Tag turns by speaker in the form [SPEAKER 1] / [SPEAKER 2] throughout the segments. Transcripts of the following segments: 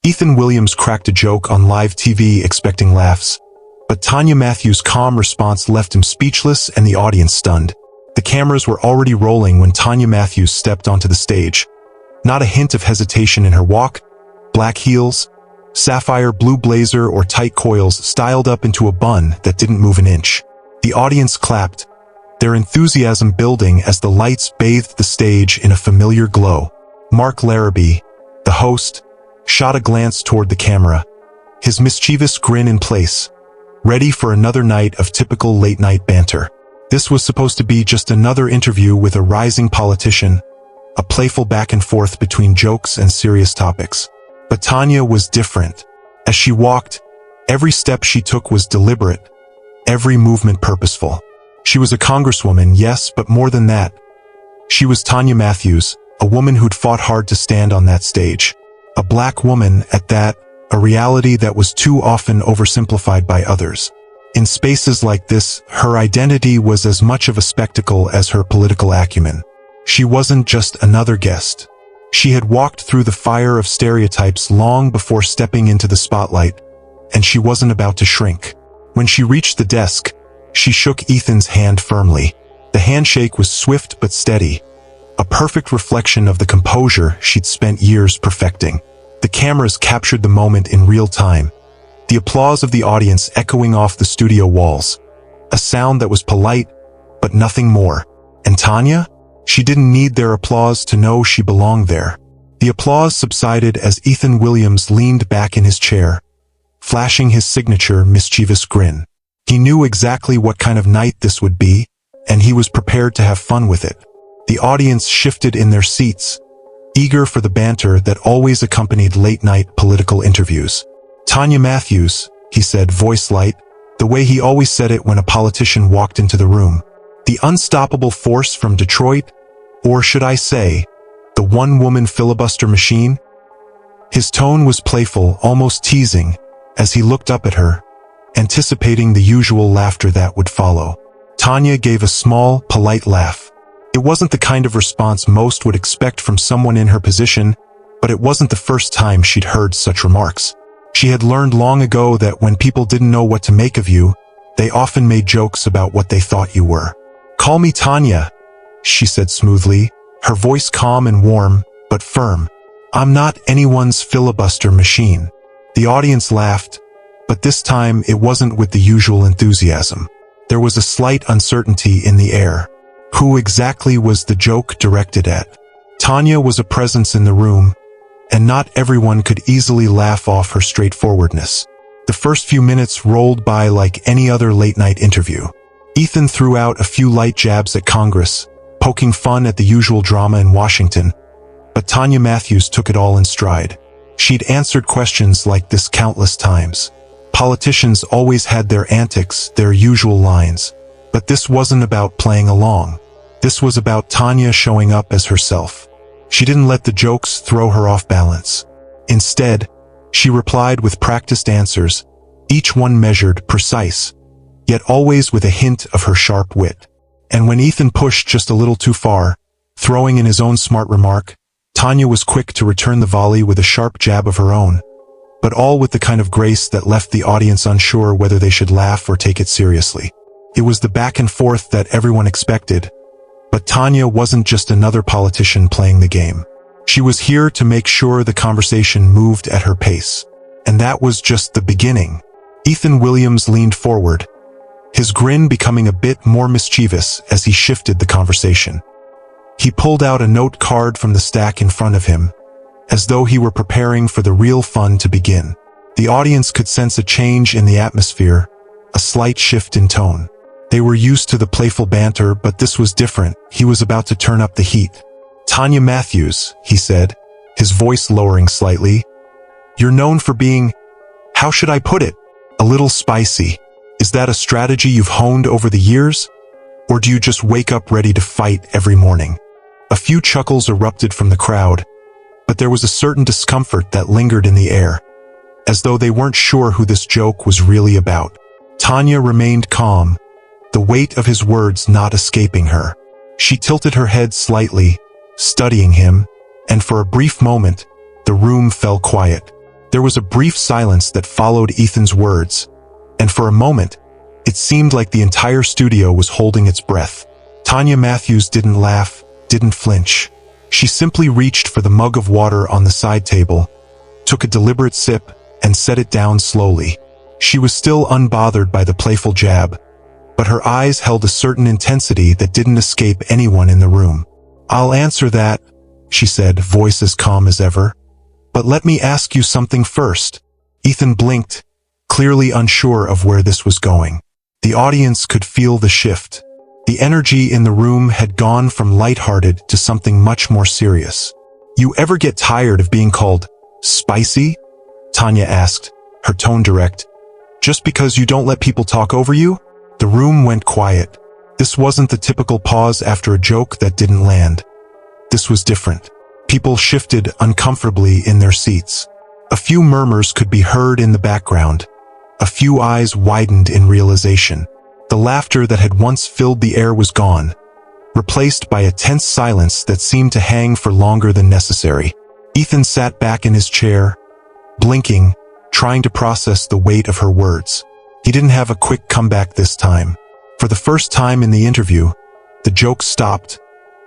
[SPEAKER 1] Ethan Williams cracked a joke on live TV expecting laughs, but Tanya Matthews' calm response left him speechless and the audience stunned. The cameras were already rolling when Tanya Matthews stepped onto the stage. Not a hint of hesitation in her walk, black heels, sapphire blue blazer or tight coils styled up into a bun that didn't move an inch. The audience clapped, their enthusiasm building as the lights bathed the stage in a familiar glow. Mark Larrabee, the host, shot a glance toward the camera, his mischievous grin in place, ready for another night of typical late-night banter. This was supposed to be just another interview with a rising politician, a playful back and forth between jokes and serious topics. But Tanya was different. As she walked, every step she took was deliberate, every movement purposeful. She was a congresswoman, yes, but more than that. She was Tanya Matthews, a woman who'd fought hard to stand on that stage. A black woman, at that, a reality that was too often oversimplified by others. In spaces like this, her identity was as much of a spectacle as her political acumen. She wasn't just another guest. She had walked through the fire of stereotypes long before stepping into the spotlight, and she wasn't about to shrink. When she reached the desk, she shook Ethan's hand firmly. The handshake was swift but steady, a perfect reflection of the composure she'd spent years perfecting. The cameras captured the moment in real time, the applause of the audience echoing off the studio walls, a sound that was polite, but nothing more. And Tanya? She didn't need their applause to know she belonged there. The applause subsided as Ethan Williams leaned back in his chair, flashing his signature mischievous grin. He knew exactly what kind of night this would be, and he was prepared to have fun with it. The audience shifted in their seats, eager for the banter that always accompanied late-night political interviews. "Tanya Matthews," he said, voice light, the way he always said it when a politician walked into the room. The unstoppable force from Detroit, or should I say, the one-woman filibuster machine? His tone was playful, almost teasing, as he looked up at her, anticipating the usual laughter that would follow. Tanya gave a small, polite laugh. It wasn't the kind of response most would expect from someone in her position, but it wasn't the first time she'd heard such remarks. She had learned long ago that when people didn't know what to make of you, they often made jokes about what they thought you were. "Call me Tanya," she said smoothly, her voice calm and warm, but firm. "I'm not anyone's filibuster machine." The audience laughed, but this time it wasn't with the usual enthusiasm. There was a slight uncertainty in the air. Who exactly was the joke directed at? Tanya was a presence in the room, and not everyone could easily laugh off her straightforwardness. The first few minutes rolled by like any other late-night interview. Ethan threw out a few light jabs at Congress, poking fun at the usual drama in Washington, but Tanya Matthews took it all in stride. She'd answered questions like this countless times. Politicians always had their antics, their usual lines, but this wasn't about playing along. This was about Tanya showing up as herself. She didn't let the jokes throw her off balance. Instead, she replied with practiced answers, each one measured, precise, yet always with a hint of her sharp wit. And when Ethan pushed just a little too far, throwing in his own smart remark, Tanya was quick to return the volley with a sharp jab of her own, but all with the kind of grace that left the audience unsure whether they should laugh or take it seriously. It was the back and forth that everyone expected, but Tanya wasn't just another politician playing the game. She was here to make sure the conversation moved at her pace. And that was just the beginning. Ethan Williams leaned forward, his grin becoming a bit more mischievous as he shifted the conversation. He pulled out a note card from the stack in front of him, as though he were preparing for the real fun to begin. The audience could sense a change in the atmosphere, a slight shift in tone. They were used to the playful banter, but this was different. He was about to turn up the heat. "Tanya Matthews," he said, his voice lowering slightly. "You're known for being, how should I put it, a little spicy. Is that a strategy you've honed over the years? Or do you just wake up ready to fight every morning?" A few chuckles erupted from the crowd, but there was a certain discomfort that lingered in the air, as though they weren't sure who this joke was really about. Tanya remained calm, the weight of his words not escaping her. She tilted her head slightly, studying him, and for a brief moment, the room fell quiet. There was a brief silence that followed Ethan's words, and for a moment, it seemed like the entire studio was holding its breath. Tanya Matthews didn't laugh, didn't flinch. She simply reached for the mug of water on the side table, took a deliberate sip, and set it down slowly. She was still unbothered by the playful jab, but her eyes held a certain intensity that didn't escape anyone in the room. "I'll answer that," she said, voice as calm as ever. "But let me ask you something first." Ethan blinked, clearly unsure of where this was going. The audience could feel the shift. The energy in the room had gone from lighthearted to something much more serious. "You ever get tired of being called spicy?" Tanya asked, her tone direct. "Just because you don't let people talk over you?" The room went quiet. This wasn't the typical pause after a joke that didn't land. This was different. People shifted uncomfortably in their seats. A few murmurs could be heard in the background. A few eyes widened in realization. The laughter that had once filled the air was gone, replaced by a tense silence that seemed to hang for longer than necessary. Ethan sat back in his chair, blinking, trying to process the weight of her words. He didn't have a quick comeback this time. For the first time in the interview, the joke stopped,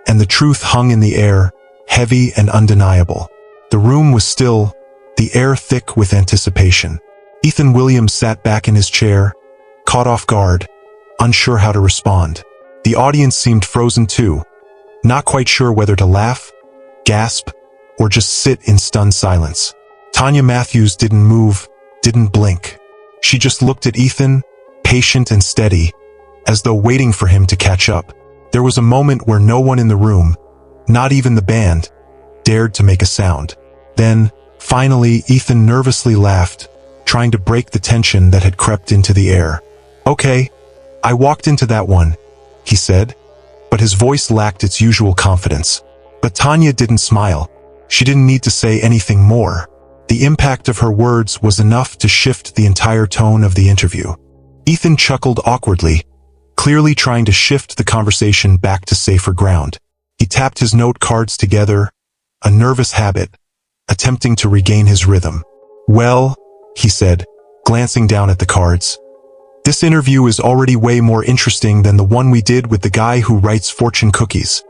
[SPEAKER 1] and the truth hung in the air, heavy and undeniable. The room was still, the air thick with anticipation. Ethan Williams sat back in his chair, caught off guard, unsure how to respond. The audience seemed frozen too, not quite sure whether to laugh, gasp, or just sit in stunned silence. Tanya Matthews didn't move, didn't blink. She just looked at Ethan, patient and steady, as though waiting for him to catch up. There was a moment where no one in the room, not even the band, dared to make a sound. Then, finally, Ethan nervously laughed, trying to break the tension that had crept into the air. "Okay, I walked into that one," he said, but his voice lacked its usual confidence. But Tanya didn't smile. She didn't need to say anything more. The impact of her words was enough to shift the entire tone of the interview. Ethan chuckled awkwardly, clearly trying to shift the conversation back to safer ground. He tapped his note cards together, a nervous habit, attempting to regain his rhythm. "Well," he said, glancing down at the cards, "this interview is already way more interesting than the one we did with the guy who writes fortune cookies."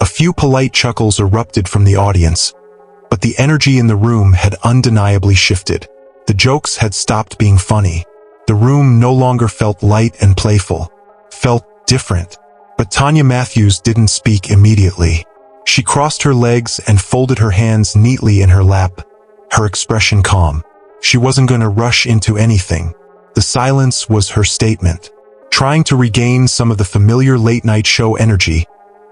[SPEAKER 1] A few polite chuckles erupted from the audience, but the energy in the room had undeniably shifted. The jokes had stopped being funny. The room no longer felt light and playful, felt different. But Tanya Matthews didn't speak immediately. She crossed her legs and folded her hands neatly in her lap, her expression calm. She wasn't going to rush into anything. The silence was her statement. Trying to regain some of the familiar late-night show energy,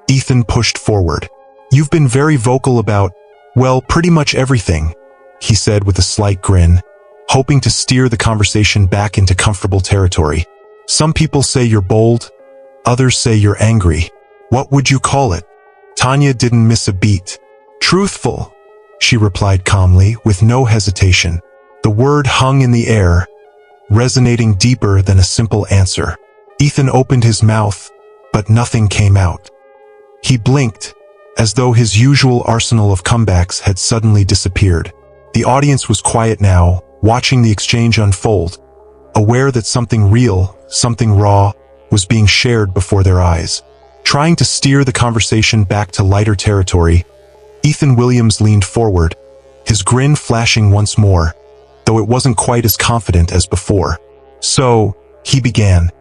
[SPEAKER 1] Ethan pushed forward. "You've been very vocal about, well, pretty much everything," he said with a slight grin, hoping to steer the conversation back into comfortable territory. "Some people say you're bold, others say you're angry. What would you call it?" Tanya didn't miss a beat. "Truthful," she replied calmly, with no hesitation. The word hung in the air, resonating deeper than a simple answer. Ethan opened his mouth, but nothing came out. He blinked, as though his usual arsenal of comebacks had suddenly disappeared. The audience was quiet now, watching the exchange unfold, aware that something real, something raw, was being shared before their eyes. Trying to steer the conversation back to lighter territory, Ethan Williams leaned forward, his grin flashing once more, though it wasn't quite as confident as before. "So," he began,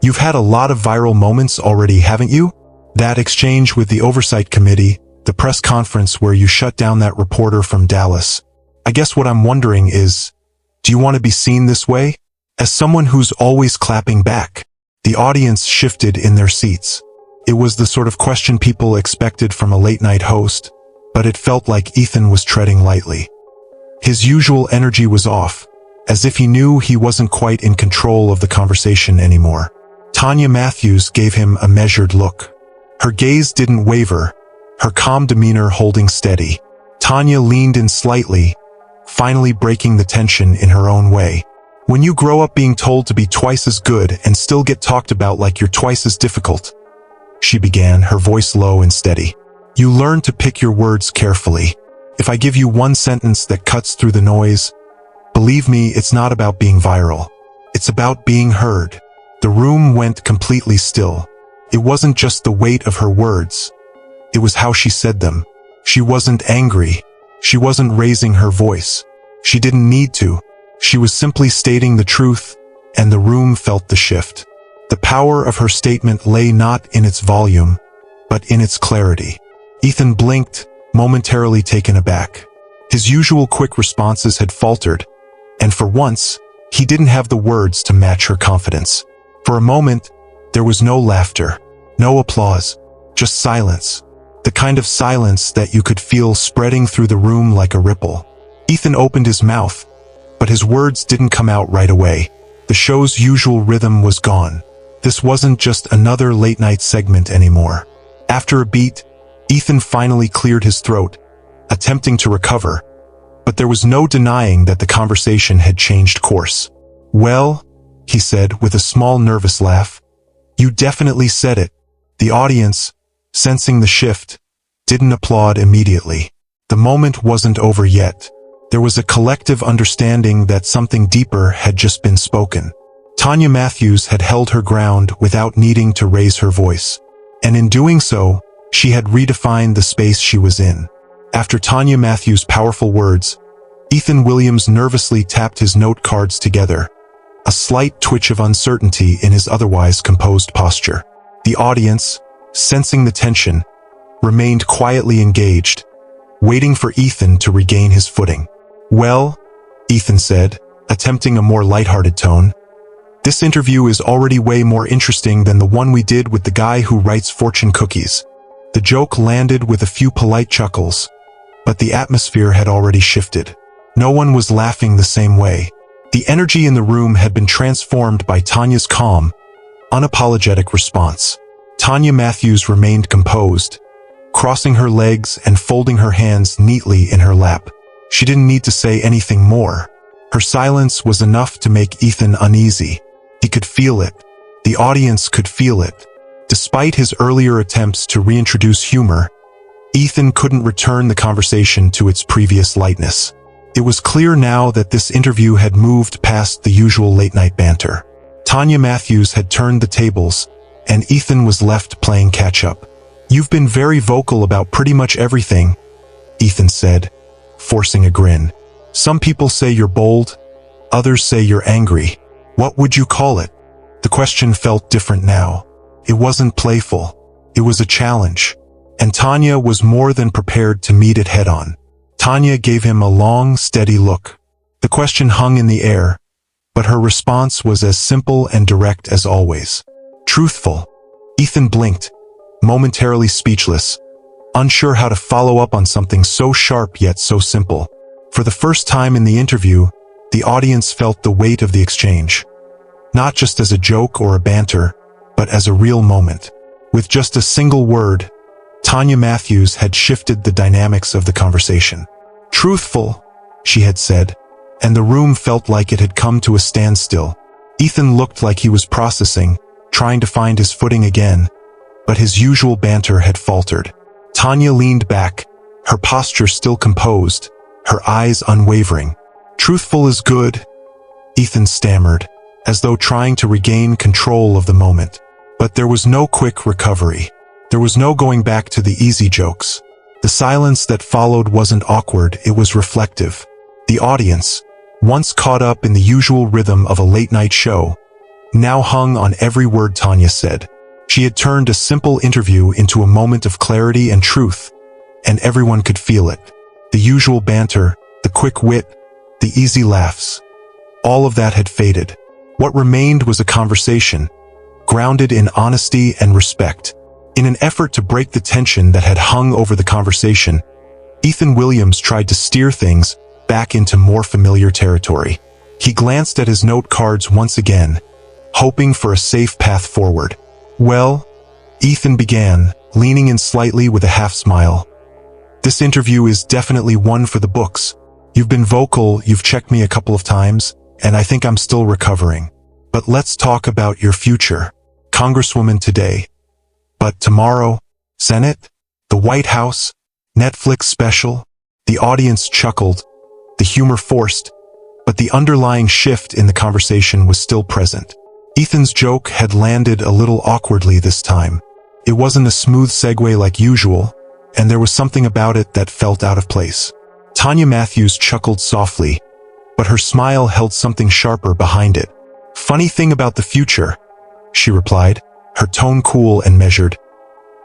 [SPEAKER 1] "you've had a lot of viral moments already, haven't you? That exchange with the Oversight Committee, the press conference where you shut down that reporter from Dallas. I guess what I'm wondering is, do you want to be seen this way? As someone who's always clapping back?" The audience shifted in their seats. It was the sort of question people expected from a late-night host, but it felt like Ethan was treading lightly. His usual energy was off, as if he knew he wasn't quite in control of the conversation anymore. Tanya Matthews gave him a measured look. Her gaze didn't waver, her calm demeanor holding steady. Tanya leaned in slightly, finally breaking the tension in her own way. "When you grow up being told to be twice as good and still get talked about like you're twice as difficult," she began, her voice low and steady, "you learn to pick your words carefully. If I give you one sentence that cuts through the noise, Believe me, it's not about being viral. It's about being heard. The room went completely still. It wasn't just the weight of her words. It was how she said them. She wasn't angry. She wasn't raising her voice. She didn't need to. She was simply stating the truth, and the room felt the shift. The power of her statement lay not in its volume, but in its clarity. Ethan blinked, momentarily taken aback. His usual quick responses had faltered, and for once, he didn't have the words to match her confidence. For a moment, there was no laughter, no applause, just silence. The kind of silence that you could feel spreading through the room like a ripple. Ethan opened his mouth, but his words didn't come out right away. The show's usual rhythm was gone. This wasn't just another late-night segment anymore. After a beat, Ethan finally cleared his throat, attempting to recover, but there was no denying that the conversation had changed course. "Well," he said with a small nervous laugh, "you definitely said it." The audience, sensing the shift, didn't applaud immediately. The moment wasn't over yet. There was a collective understanding that something deeper had just been spoken. Tanya Matthews had held her ground without needing to raise her voice. And in doing so, she had redefined the space she was in. After Tanya Matthews' powerful words, Ethan Williams nervously tapped his note cards together, a slight twitch of uncertainty in his otherwise composed posture. The audience, sensing the tension, remained quietly engaged, waiting for Ethan to regain his footing. "Well," Ethan said, attempting a more lighthearted tone, "this interview is already way more interesting than the one we did with the guy who writes fortune cookies." The joke landed with a few polite chuckles, but the atmosphere had already shifted. No one was laughing the same way. The energy in the room had been transformed by Tanya's calm, unapologetic response. Tanya Matthews remained composed, crossing her legs and folding her hands neatly in her lap. She didn't need to say anything more. Her silence was enough to make Ethan uneasy. He could feel it. The audience could feel it. Despite his earlier attempts to reintroduce humor, Ethan couldn't return the conversation to its previous lightness. It was clear now that this interview had moved past the usual late-night banter. Tanya Matthews had turned the tables, and Ethan was left playing catch-up. "You've been very vocal about pretty much everything," Ethan said, forcing a grin. "Some people say you're bold, others say you're angry. What would you call it?" The question felt different now. It wasn't playful. It was a challenge. And Tanya was more than prepared to meet it head-on. Tanya gave him a long, steady look. The question hung in the air, but her response was as simple and direct as always. "Truthful." Ethan blinked, momentarily speechless, unsure how to follow up on something so sharp yet so simple. For the first time in the interview, the audience felt the weight of the exchange. Not just as a joke or a banter, but as a real moment. With just a single word, Tanya Matthews had shifted the dynamics of the conversation. "Truthful," she had said, and the room felt like it had come to a standstill. Ethan looked like he was processing, trying to find his footing again, but his usual banter had faltered. Tanya leaned back, her posture still composed, her eyes unwavering. "Truthful is good," Ethan stammered, as though trying to regain control of the moment. But there was no quick recovery. There was no going back to the easy jokes. The silence that followed wasn't awkward, it was reflective. The audience, once caught up in the usual rhythm of a late-night show, now hung on every word Tanya said. She had turned a simple interview into a moment of clarity and truth, and everyone could feel it. The usual banter, the quick wit, the easy laughs. All of that had faded. What remained was a conversation, grounded in honesty and respect. In an effort to break the tension that had hung over the conversation, Ethan Williams tried to steer things back into more familiar territory. He glanced at his note cards once again, hoping for a safe path forward. "Well," Ethan began, leaning in slightly with a half-smile, "this interview is definitely one for the books. You've been vocal, you've checked me a couple of times, and I think I'm still recovering. But let's talk about your future. Congresswoman today. But tomorrow, Senate? The White House? Netflix special?" The audience chuckled, the humor forced, but the underlying shift in the conversation was still present. Ethan's joke had landed a little awkwardly this time. It wasn't a smooth segue like usual, and there was something about it that felt out of place. Tanya Matthews chuckled softly, but her smile held something sharper behind it. "Funny thing about the future," she replied, her tone cool and measured.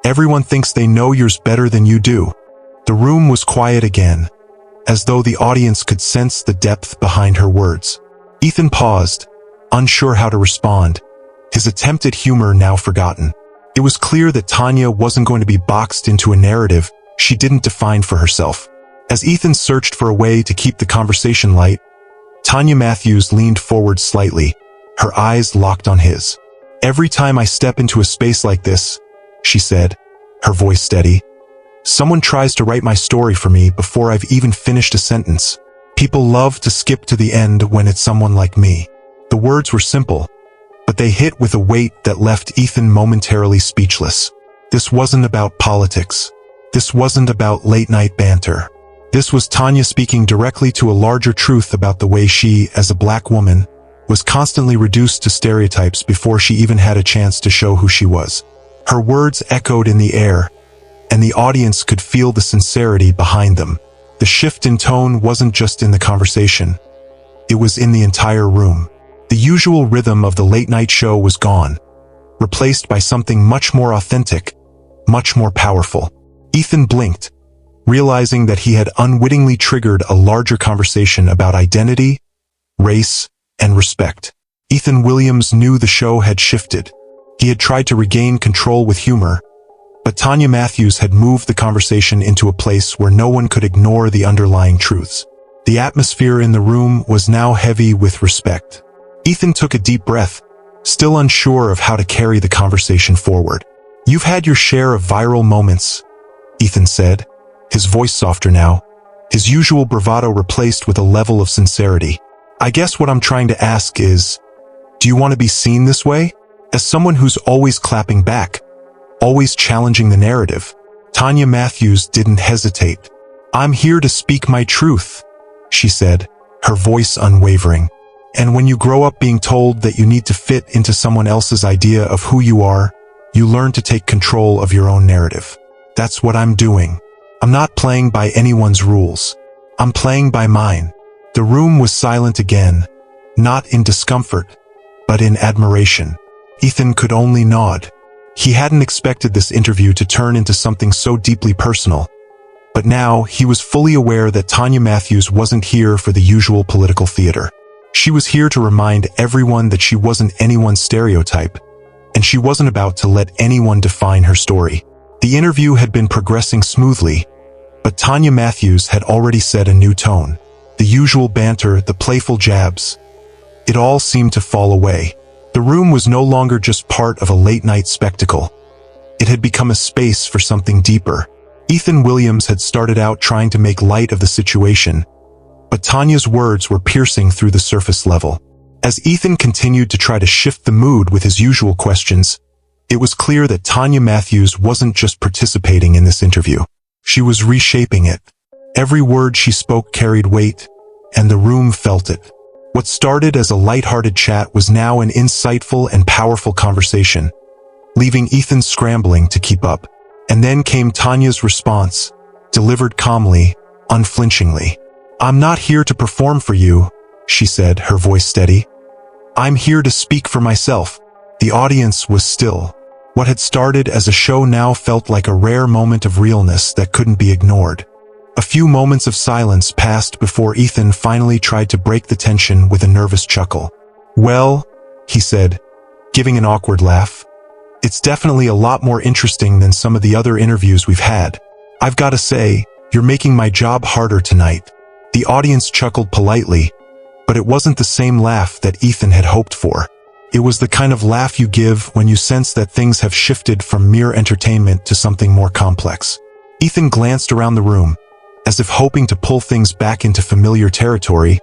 [SPEAKER 1] "Everyone thinks they know yours better than you do." The room was quiet again, as though the audience could sense the depth behind her words. Ethan paused, unsure how to respond, his attempt at humor now forgotten. It was clear that Tanya wasn't going to be boxed into a narrative she didn't define for herself. As Ethan searched for a way to keep the conversation light, Tanya Matthews leaned forward slightly, her eyes locked on his. "Every time I step into a space like this," she said, her voice steady, "someone tries to write my story for me before I've even finished a sentence. People love to skip to the end when it's someone like me." The words were simple, but they hit with a weight that left Ethan momentarily speechless. This wasn't about politics. This wasn't about late-night banter. This was Tanya speaking directly to a larger truth about the way she, as a black woman, was constantly reduced to stereotypes before she even had a chance to show who she was. Her words echoed in the air, and the audience could feel the sincerity behind them. The shift in tone wasn't just in the conversation. It was in the entire room. The usual rhythm of the late-night show was gone, replaced by something much more authentic, much more powerful. Ethan blinked, realizing that he had unwittingly triggered a larger conversation about identity, race, and respect. Ethan Williams knew the show had shifted. He had tried to regain control with humor, but Tanya Matthews had moved the conversation into a place where no one could ignore the underlying truths. The atmosphere in the room was now heavy with respect. Ethan took a deep breath, still unsure of how to carry the conversation forward. "You've had your share of viral moments," Ethan said, his voice softer now, his usual bravado replaced with a level of sincerity. "I guess what I'm trying to ask is, do you want to be seen this way? As someone who's always clapping back, always challenging the narrative?" Tanya Matthews didn't hesitate. "I'm here to speak my truth," she said, her voice unwavering. "And when you grow up being told that you need to fit into someone else's idea of who you are, you learn to take control of your own narrative. That's what I'm doing. I'm not playing by anyone's rules. I'm playing by mine." The room was silent again, not in discomfort, but in admiration. Ethan could only nod. He hadn't expected this interview to turn into something so deeply personal, but now he was fully aware that Tanya Matthews wasn't here for the usual political theater. She was here to remind everyone that she wasn't anyone's stereotype, and she wasn't about to let anyone define her story. The interview had been progressing smoothly, but Tanya Matthews had already set a new tone. The usual banter, the playful jabs, it all seemed to fall away. The room was no longer just part of a late-night spectacle. It had become a space for something deeper. Ethan Williams had started out trying to make light of the situation, but Tanya's words were piercing through the surface level. As Ethan continued to try to shift the mood with his usual questions, it was clear that Tanya Matthews wasn't just participating in this interview. She was reshaping it. Every word she spoke carried weight, and the room felt it. What started as a light-hearted chat was now an insightful and powerful conversation, leaving Ethan scrambling to keep up. And then came Tanya's response, delivered calmly, unflinchingly. "I'm not here to perform for you," she said, her voice steady. "I'm here to speak for myself." The audience was still. What had started as a show now felt like a rare moment of realness that couldn't be ignored. A few moments of silence passed before Ethan finally tried to break the tension with a nervous chuckle. "Well," he said, giving an awkward laugh, "it's definitely a lot more interesting than some of the other interviews we've had. I've got to say, you're making my job harder tonight." The audience chuckled politely, but it wasn't the same laugh that Ethan had hoped for. It was the kind of laugh you give when you sense that things have shifted from mere entertainment to something more complex. Ethan glanced around the room, as if hoping to pull things back into familiar territory,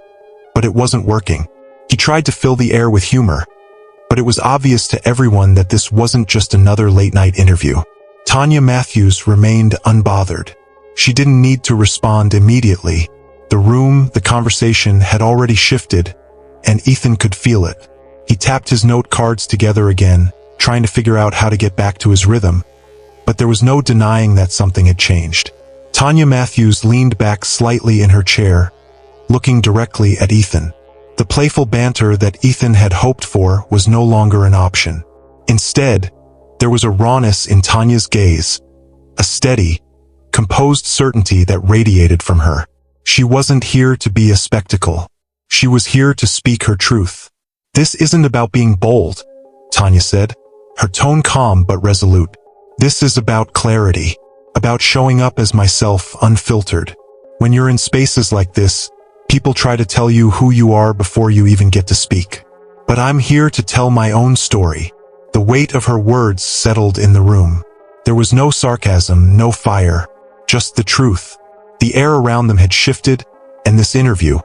[SPEAKER 1] but it wasn't working. He tried to fill the air with humor, but it was obvious to everyone that this wasn't just another late-night interview. Tanya Matthews remained unbothered. She didn't need to respond immediately. The room, the conversation had already shifted, and Ethan could feel it. He tapped his note cards together again, trying to figure out how to get back to his rhythm. But there was no denying that something had changed. Tanya Matthews leaned back slightly in her chair, looking directly at Ethan. The playful banter that Ethan had hoped for was no longer an option. Instead, there was a rawness in Tanya's gaze, a steady, composed certainty that radiated from her. She wasn't here to be a spectacle. She was here to speak her truth. "This isn't about being bold," Tanya said, her tone calm but resolute. "This is about clarity, about showing up as myself unfiltered. When you're in spaces like this, people try to tell you who you are before you even get to speak. But I'm here to tell my own story." The weight of her words settled in the room. There was no sarcasm, no fire, just the truth. The air around them had shifted, and this interview,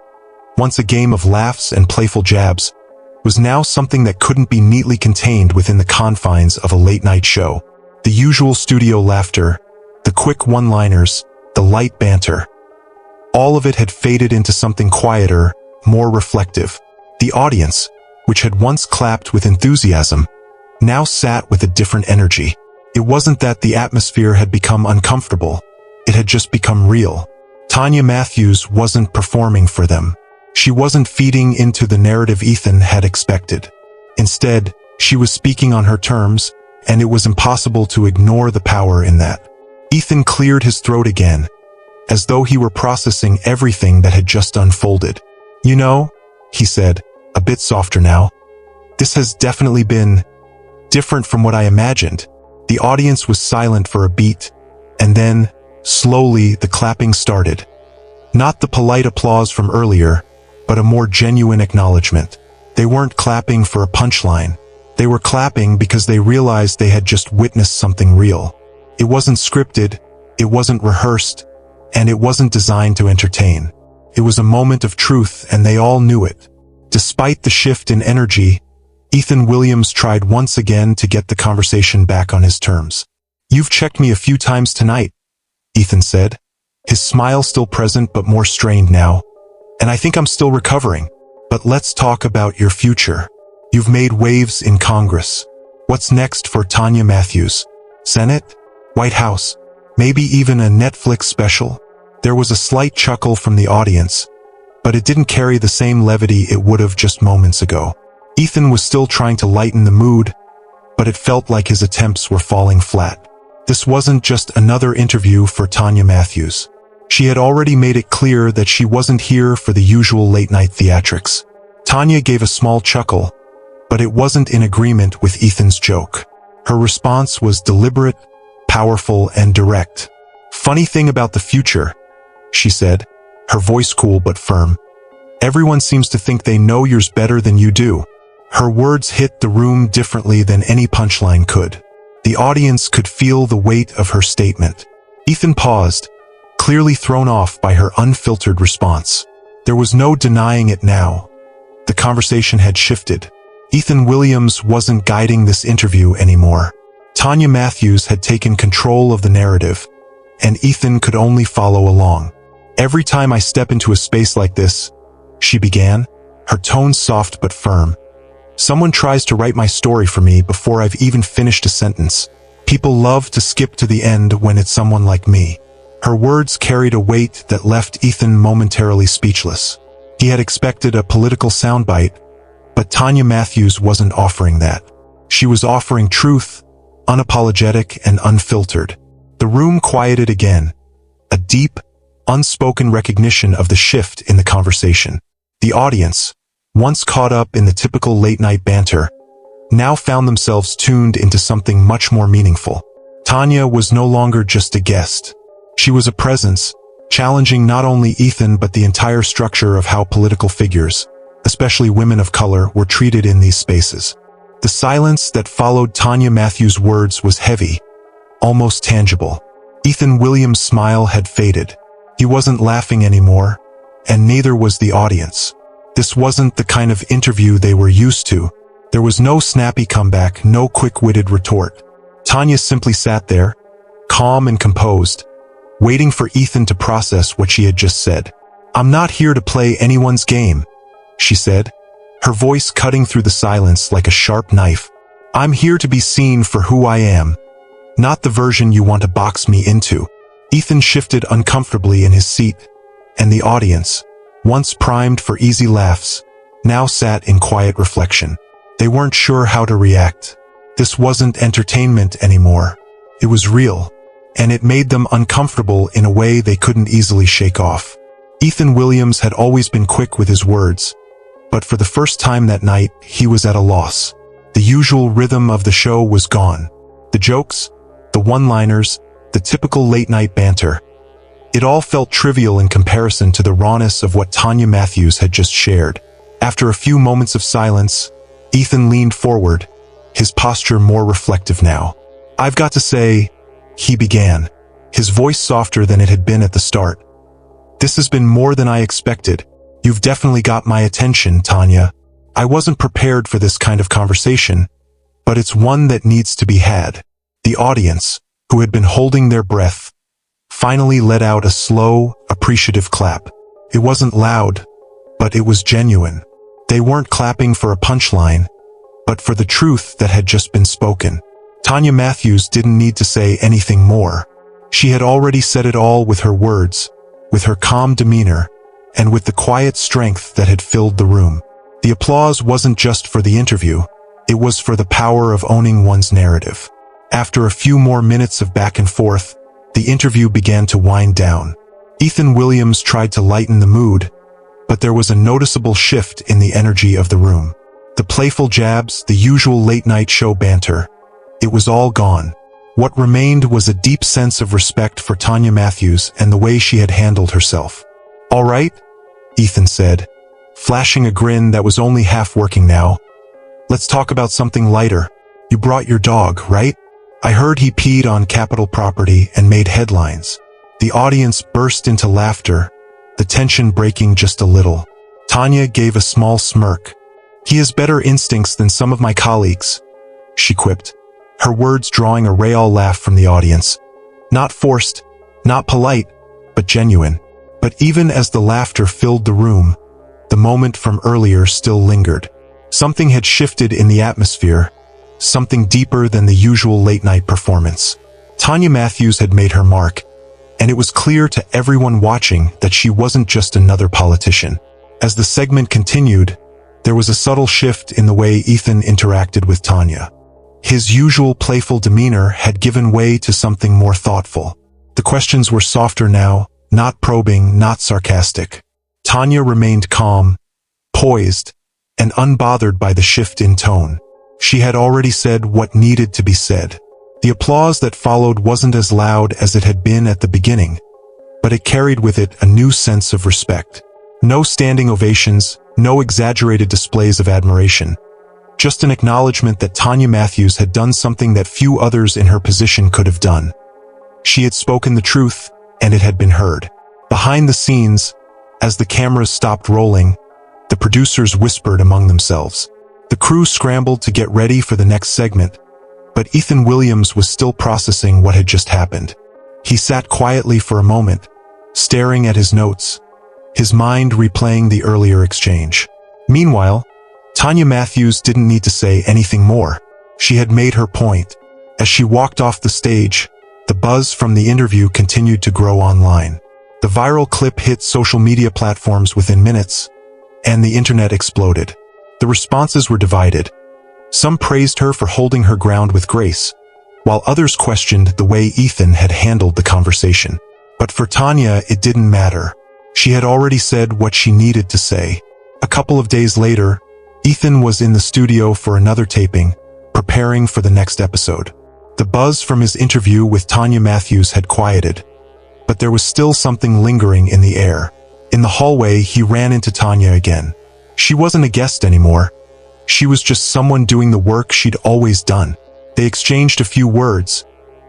[SPEAKER 1] once a game of laughs and playful jabs, was now something that couldn't be neatly contained within the confines of a late-night show. The usual studio laughter, the quick one-liners, the light banter, all of it had faded into something quieter, more reflective. The audience, which had once clapped with enthusiasm, now sat with a different energy. It wasn't that the atmosphere had become uncomfortable. It had just become real. Tanya Matthews wasn't performing for them. She wasn't feeding into the narrative Ethan had expected. Instead, she was speaking on her terms, and it was impossible to ignore the power in that. Ethan cleared his throat again, as though he were processing everything that had just unfolded. "You know," he said, a bit softer now, "this has definitely been different from what I imagined." The audience was silent for a beat, and then, slowly, the clapping started. Not the polite applause from earlier, but a more genuine acknowledgement. They weren't clapping for a punchline. They were clapping because they realized they had just witnessed something real. It wasn't scripted, it wasn't rehearsed, and it wasn't designed to entertain. It was a moment of truth, and they all knew it. Despite the shift in energy, Ethan Williams tried once again to get the conversation back on his terms. "You've checked me a few times tonight," Ethan said, his smile still present but more strained now. "And I think I'm still recovering. But let's talk about your future. You've made waves in Congress. What's next for Tanya Matthews? Senate? White House? Maybe even a Netflix special?" There was a slight chuckle from the audience, but it didn't carry the same levity it would have just moments ago. Ethan was still trying to lighten the mood, but it felt like his attempts were falling flat. This wasn't just another interview for Tanya Matthews. She had already made it clear that she wasn't here for the usual late-night theatrics. Tanya gave a small chuckle, but it wasn't in agreement with Ethan's joke. Her response was deliberate, powerful, and direct. "Funny thing about the future," she said, her voice cool but firm. "Everyone seems to think they know yours better than you do." Her words hit the room differently than any punchline could. The audience could feel the weight of her statement. Ethan paused, clearly thrown off by her unfiltered response. There was no denying it now. The conversation had shifted. Ethan Williams wasn't guiding this interview anymore. Tanya Matthews had taken control of the narrative, and Ethan could only follow along. "Every time I step into a space like this," she began, her tone soft but firm, "someone tries to write my story for me before I've even finished a sentence. People love to skip to the end when it's someone like me." Her words carried a weight that left Ethan momentarily speechless. He had expected a political soundbite, but Tanya Matthews wasn't offering that. She was offering truth, unapologetic and unfiltered. The room quieted again, a deep, unspoken recognition of the shift in the conversation. The audience, once caught up in the typical late-night banter, now found themselves tuned into something much more meaningful. Tanya was no longer just a guest. She was a presence, challenging not only Ethan but the entire structure of how political figures, especially women of color, were treated in these spaces. The silence that followed Tanya Matthews' words was heavy, almost tangible. Ethan Williams' smile had faded. He wasn't laughing anymore, and neither was the audience. This wasn't the kind of interview they were used to. There was no snappy comeback, no quick-witted retort. Tanya simply sat there, calm and composed, waiting for Ethan to process what she had just said. "I'm not here to play anyone's game," she said, her voice cutting through the silence like a sharp knife. "I'm here to be seen for who I am, not the version you want to box me into." Ethan shifted uncomfortably in his seat, and the audience, once primed for easy laughs, now sat in quiet reflection. They weren't sure how to react. This wasn't entertainment anymore. It was real, and it made them uncomfortable in a way they couldn't easily shake off. Ethan Williams had always been quick with his words, but for the first time that night, he was at a loss. The usual rhythm of the show was gone. The jokes, the one-liners, the typical late-night banter. It all felt trivial in comparison to the rawness of what Tanya Matthews had just shared. After a few moments of silence, Ethan leaned forward, his posture more reflective now. "I've got to say," he began, his voice softer than it had been at the start. "This has been more than I expected. You've definitely got my attention, Tanya. I wasn't prepared for this kind of conversation, but it's one that needs to be had." The audience, who had been holding their breath, finally let out a slow, appreciative clap. It wasn't loud, but it was genuine. They weren't clapping for a punchline, but for the truth that had just been spoken. Tanya Matthews didn't need to say anything more. She had already said it all with her words, with her calm demeanor, and with the quiet strength that had filled the room. The applause wasn't just for the interview, it was for the power of owning one's narrative. After a few more minutes of back and forth, the interview began to wind down. Ethan Williams tried to lighten the mood, but there was a noticeable shift in the energy of the room. The playful jabs, the usual late-night show banter, it was all gone. What remained was a deep sense of respect for Tanya Matthews and the way she had handled herself. "All right," Ethan said, flashing a grin that was only half working now. "Let's talk about something lighter. You brought your dog, right? I heard he peed on Capitol property and made headlines." The audience burst into laughter, the tension breaking just a little. Tanya gave a small smirk. "He has better instincts than some of my colleagues," she quipped, her words drawing a rayal laugh from the audience. Not forced, not polite, but genuine. But even as the laughter filled the room, the moment from earlier still lingered. Something had shifted in the atmosphere, something deeper than the usual late-night performance. Tanya Matthews had made her mark, and it was clear to everyone watching that she wasn't just another politician. As the segment continued, there was a subtle shift in the way Ethan interacted with Tanya. His usual playful demeanor had given way to something more thoughtful. The questions were softer now, not probing, not sarcastic. Tanya remained calm, poised, and unbothered by the shift in tone. She had already said what needed to be said. The applause that followed wasn't as loud as it had been at the beginning, but it carried with it a new sense of respect. No standing ovations, no exaggerated displays of admiration. Just an acknowledgement that Tanya Matthews had done something that few others in her position could have done. She had spoken the truth, and it had been heard. Behind the scenes, as the cameras stopped rolling, the producers whispered among themselves. The crew scrambled to get ready for the next segment, but Ethan Williams was still processing what had just happened. He sat quietly for a moment, staring at his notes, his mind replaying the earlier exchange. Meanwhile, Tanya Matthews didn't need to say anything more. She had made her point. As she walked off the stage, the buzz from the interview continued to grow online. The viral clip hit social media platforms within minutes, and the internet exploded. The responses were divided. Some praised her for holding her ground with grace, while others questioned the way Ethan had handled the conversation. But for Tanya, it didn't matter. She had already said what she needed to say. A couple of days later, Ethan was in the studio for another taping, preparing for the next episode. The buzz from his interview with Tanya Matthews had quieted, but there was still something lingering in the air. In the hallway, he ran into Tanya again. She wasn't a guest anymore. She was just someone doing the work she'd always done. They exchanged a few words,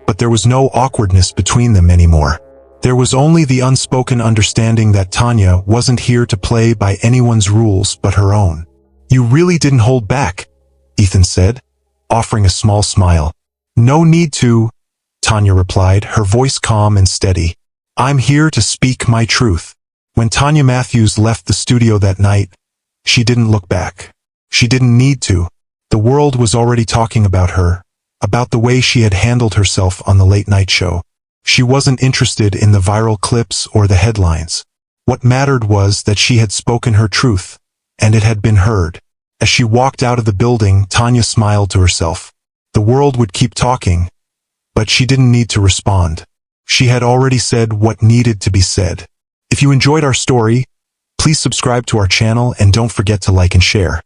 [SPEAKER 1] but there was no awkwardness between them anymore. There was only the unspoken understanding that Tanya wasn't here to play by anyone's rules but her own. "You really didn't hold back," Ethan said, offering a small smile. "No need to," Tanya replied, her voice calm and steady. "I'm here to speak my truth." When Tanya Matthews left the studio that night, she didn't look back. She didn't need to. The world was already talking about her, about the way she had handled herself on the late-night show. She wasn't interested in the viral clips or the headlines. What mattered was that she had spoken her truth, and it had been heard. As she walked out of the building, Tanya smiled to herself. The world would keep talking, but she didn't need to respond. She had already said what needed to be said. If you enjoyed our story, please subscribe to our channel and don't forget to like and share.